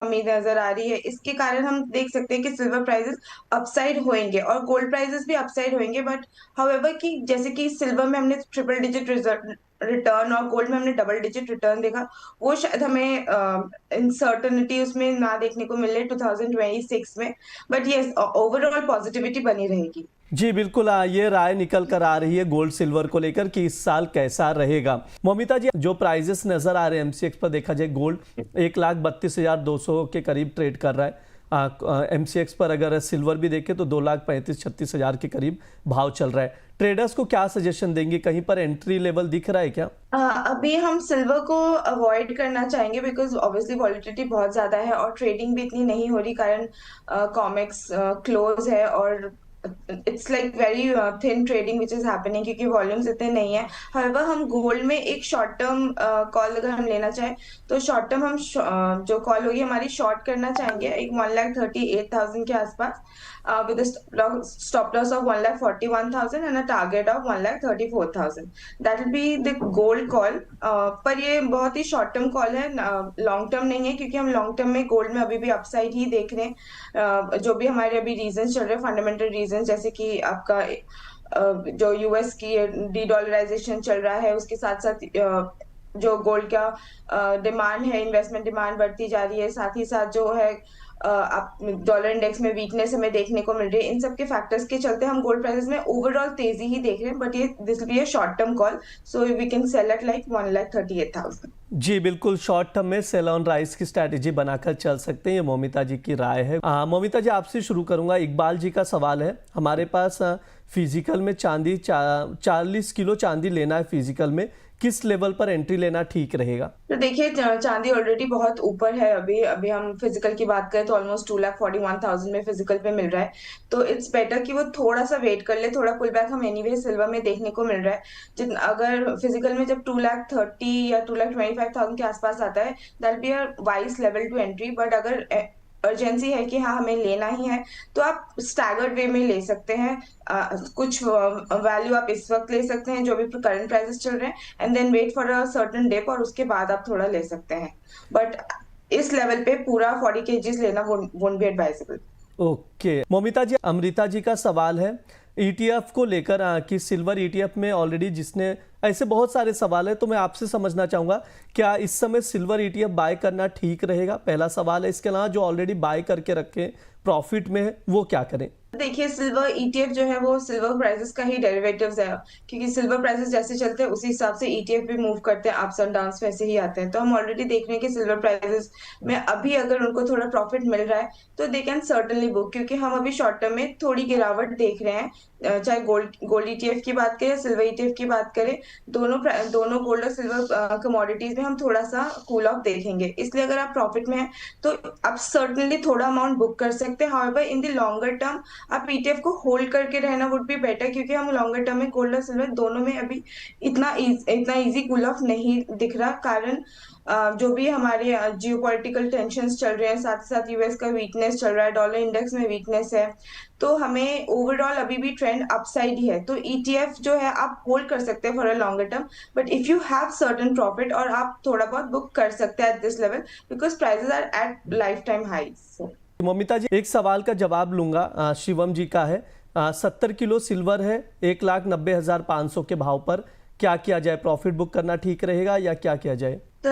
कमी नजर आ रही है। इसके कारण हम देख सकते हैं कि सिल्वर प्राइसेस अपसाइड होंगे और गोल्ड प्राइसेस भी अपसाइड होंगे, बट हाउएवर कि जैसे कि सिल्वर में हमने ट्रिपल डिजिट रिटर्न और गोल्ड में हमने डबल डिजिट रिटर्न देखा, वो शायद हमें इनसर्टनिटी उसमें ना देखने को मिले 2026 में। बट यस, ओवरऑल पॉजिटिविटी बनी रहेगी। जी बिल्कुल, ये राय निकल कर आ रही है गोल्ड सिल्वर को लेकर कि इस साल कैसा रहेगा। मोमिता जी, जो प्राइजेस नजर आ रहे हैं एमसीएक्स पर, देखा जाए गोल्ड 1,32,200 के करीब ट्रेड कर रहा है। एमसीएक्स पर अगर सिल्वर भी देखें तो 2,35,36,000 के करीब भाव चल रहा है। ट्रेडर्स को क्या सजेशन देंगे, कहीं पर एंट्री लेवल दिख रहा है क्या? अभी हम सिल्वर को अवॉइड करना चाहेंगे बिकॉज ऑब्वियसली वॉलिटिलिटी बहुत ज्यादा है और ट्रेडिंग भी इतनी नहीं हो रही, कारण कॉमेक्स क्लोज है और it's like very thin trading which is happening क्योंकि वॉल्यूम्स इतने नहीं है। हाउएवर हम गोल्ड में एक शॉर्ट टर्म कॉल अगर हम लेना चाहें तो शॉर्ट टर्म हम जो कॉल होगी हमारी शॉर्ट करना चाहेंगे एक 1,38,000 के आसपास with stop loss of 1,41,000 and a target of 1,34,000। That will be the gold call. पर ये बहुत ही शॉर्ट टर्म कॉल है, लॉन्ग टर्म नहीं है, क्योंकि हम लॉन्ग टर्म में गोल्ड में अभी भी अपसाइड ही देख रहे हैं। जो भी हमारे अभी रीजन चल रहे हैं, फंडामेंटल रीजन, जैसे कि आपका जो यूएस की डी डॉलराइजेशन चल रहा है, उसके साथ साथ जो गोल्ड का डिमांड है, इन्वेस्टमेंट डिमांड बढ़ती जा रही है, साथ ही साथ जो है आप डॉलर इंडेक्स में वीकनेस हमें देखने को मिल रही है। इन सब के फैक्टर्स के चलते हम गोल्ड प्राइसेस में ओवरऑल तेजी ही देख रहे हैं, बट ये this will be a short term call, so we can sell at like 1,38,000। जी बिल्कुल, शॉर्ट टर्म में सेल ऑन राइस की स्ट्रैटेजी बनाकर चल सकते हैं, ये मोमिता जी की राय है। मोमिता जी, आपसे शुरू करूंगा। इकबाल जी का सवाल है, हमारे पास फिजिकल में चांदी 40 किलो चांदी लेना है फिजिकल में, किस लेवल पर एंट्री लेना ठीक रहेगा? तो देखिए, चांदी ऑलरेडी बहुत ऊपर है। अभी अभी हम फिजिकल की बात करें तो ऑलमोस्ट 2,41,000 में फिजिकल पे मिल रहा है। तो इट्स बेटर कि वो थोड़ा सा वेट कर ले, थोड़ा पुल बैक हम एनीवे सिल्वर में देखने को मिल रहा है। जितना अगर फिजिकल में जब 2,30,000 या 2,25,000 के आसपास आता है, that be a wise level to entry. But अगर अर्जेंसी है कि हाँ हमें लेना ही है, तो आप स्टैगर्ड वे में ले सकते हैं। कुछ वैल्यू आप इस वक्त ले सकते हैं जो भी करंट प्राइसेस चल रहे हैं, and then wait for a certain dip और उसके बाद आप थोड़ा ले सकते हैं। बट इस लेवल पे पूरा 40 केजीज लेना won't be advisable. Okay Momita ji, Amrita ji का सवाल है ईटीएफ को लेकर कि सिल्वर ईटीएफ में ऑलरेडी जिसने, ऐसे बहुत सारे सवाल है, तो मैं आपसे समझना चाहूंगा क्या इस समय सिल्वर ईटीएफ बाय करना ठीक रहेगा? पहला सवाल है। इसके अलावा जो ऑलरेडी बाय करके रखे प्रॉफिट में है वो क्या करें? देखिए, सिल्वर ईटीएफ जो है वो सिल्वर प्राइसेस का ही डेरिवेटिव्स है, क्योंकि सिल्वर प्राइसेस जैसे चलते हैं उसी हिसाब से ईटीएफ भी मूव करते हैं, अप्स एंड डाउन्स वैसे ही आते हैं। तो हम ऑलरेडी देख रहे हैं कि सिल्वर प्राइसेस में अभी अगर उनको थोड़ा प्रॉफिट मिल रहा है तो दे कैन सर्टनली बुक, क्योंकि हम अभी शॉर्ट टर्म में थोड़ी गिरावट देख रहे हैं। चाहे गोल्ड ईटीएफ की बात करें या सिल्वर ईटीएफ की बात करें, दोनों गोल्ड और सिल्वर कमोडिटीज में हम थोड़ा सा कूल ऑफ देखेंगे। इसलिए अगर आप प्रॉफिट में हैं तो आप सर्टनली थोड़ा अमाउंट बुक कर सकते हैं। However in the longer term आप ईटीएफ को होल्ड करके रहना वुड बी बेटर, क्योंकि हम लॉन्गर टर्म में गोल्ड और सिल्वर दोनों में अभी इतना इजी कूल ऑफ नहीं दिख रहा। कारण जो भी हमारे जियोपॉलिटिकल टेंशंस चल रहे हैं, साथ साथ यूएस का वीकनेस चल रहा है, डॉलर इंडेक्स में वीकनेस है, तो हमें ओवरऑल अभी भी ट्रेंड अपसाइड ही है। तो ईटीएफ जो है आप होल्ड कर सकते हैं for a longer term, but if you have certain profit और आप थोड़ा बहुत बुक कर सकते हैं at this level, because prices are at life time highs. Momita ji, एक सवाल का जवाब लूंगा, शिवम जी का है। 70 किलो सिल्वर है 1,90,500 के भाव पर, क्या किया जाए? प्रॉफिट बुक करना ठीक रहेगा या क्या किया जाए? तो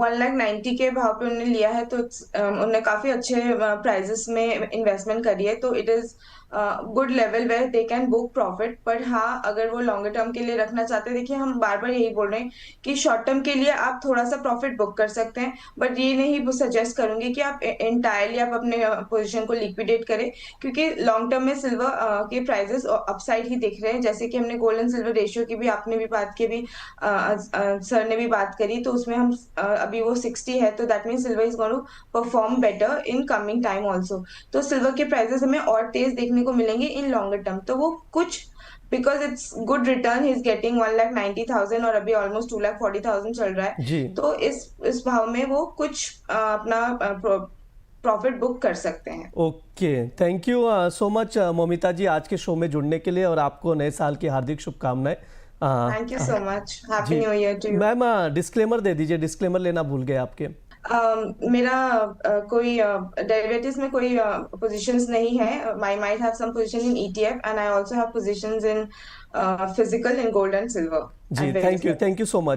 1,90,000 के भाव पे उन्होंने लिया है, तो उन्होंने काफी अच्छे प्राइजेस में इन्वेस्टमेंट करी है, तो it is good level where they can book profit. पर हाँ, अगर वो लॉन्गर टर्म के लिए रखना चाहते हैं, देखिए हम बार बार यही बोल रहे हैं कि शॉर्ट टर्म के लिए आप थोड़ा सा प्रॉफिट बुक कर सकते हैं, बट ये नहीं सजेस्ट करूंगी कि आप एंटायरली आप अपने पोजीशन को लिक्विडेट करें, क्योंकि लॉन्ग टर्म में सिल्वर के प्राइसेस अपसाइड ही दिख रहे हैं। जैसे कि हमने गोल्ड एंड सिल्वर रेशियो की भी, आपने भी बात की, भी सर ने भी बात करी, तो उसमें हम अभी वो 60 है, तो that mean silver is going to perform better in coming time also. तो सिल्वर के प्राइसेस हमें और तेज देखने को मिलेंगे इन लॉन्गर टर्म। तो वो कुछ because it's good return he is getting 1,90,000 और अभी ऑलमोस्ट 2,40,000 चल रहा है, जी तो इस भाव में वो कुछ अपना प्रॉफिट बुक कर सकते हैं। Okay, thank you so much Momita ji, आज के शो में जुड़ने के लिए, और आपको नए साल की हार्दिक शुभकामनाएं। Thank you so much, happy ji new year to you. Ma'am, disclaimer दे दीजिए, डिस्क्लेमर लेना भूल गए आपके। मेरा कोई डेरिवेटिव्स में कोई पोजीशंस नहीं है. My might have some position in ETF and I also have positions in physical in gold and silver ji and various thank you so much.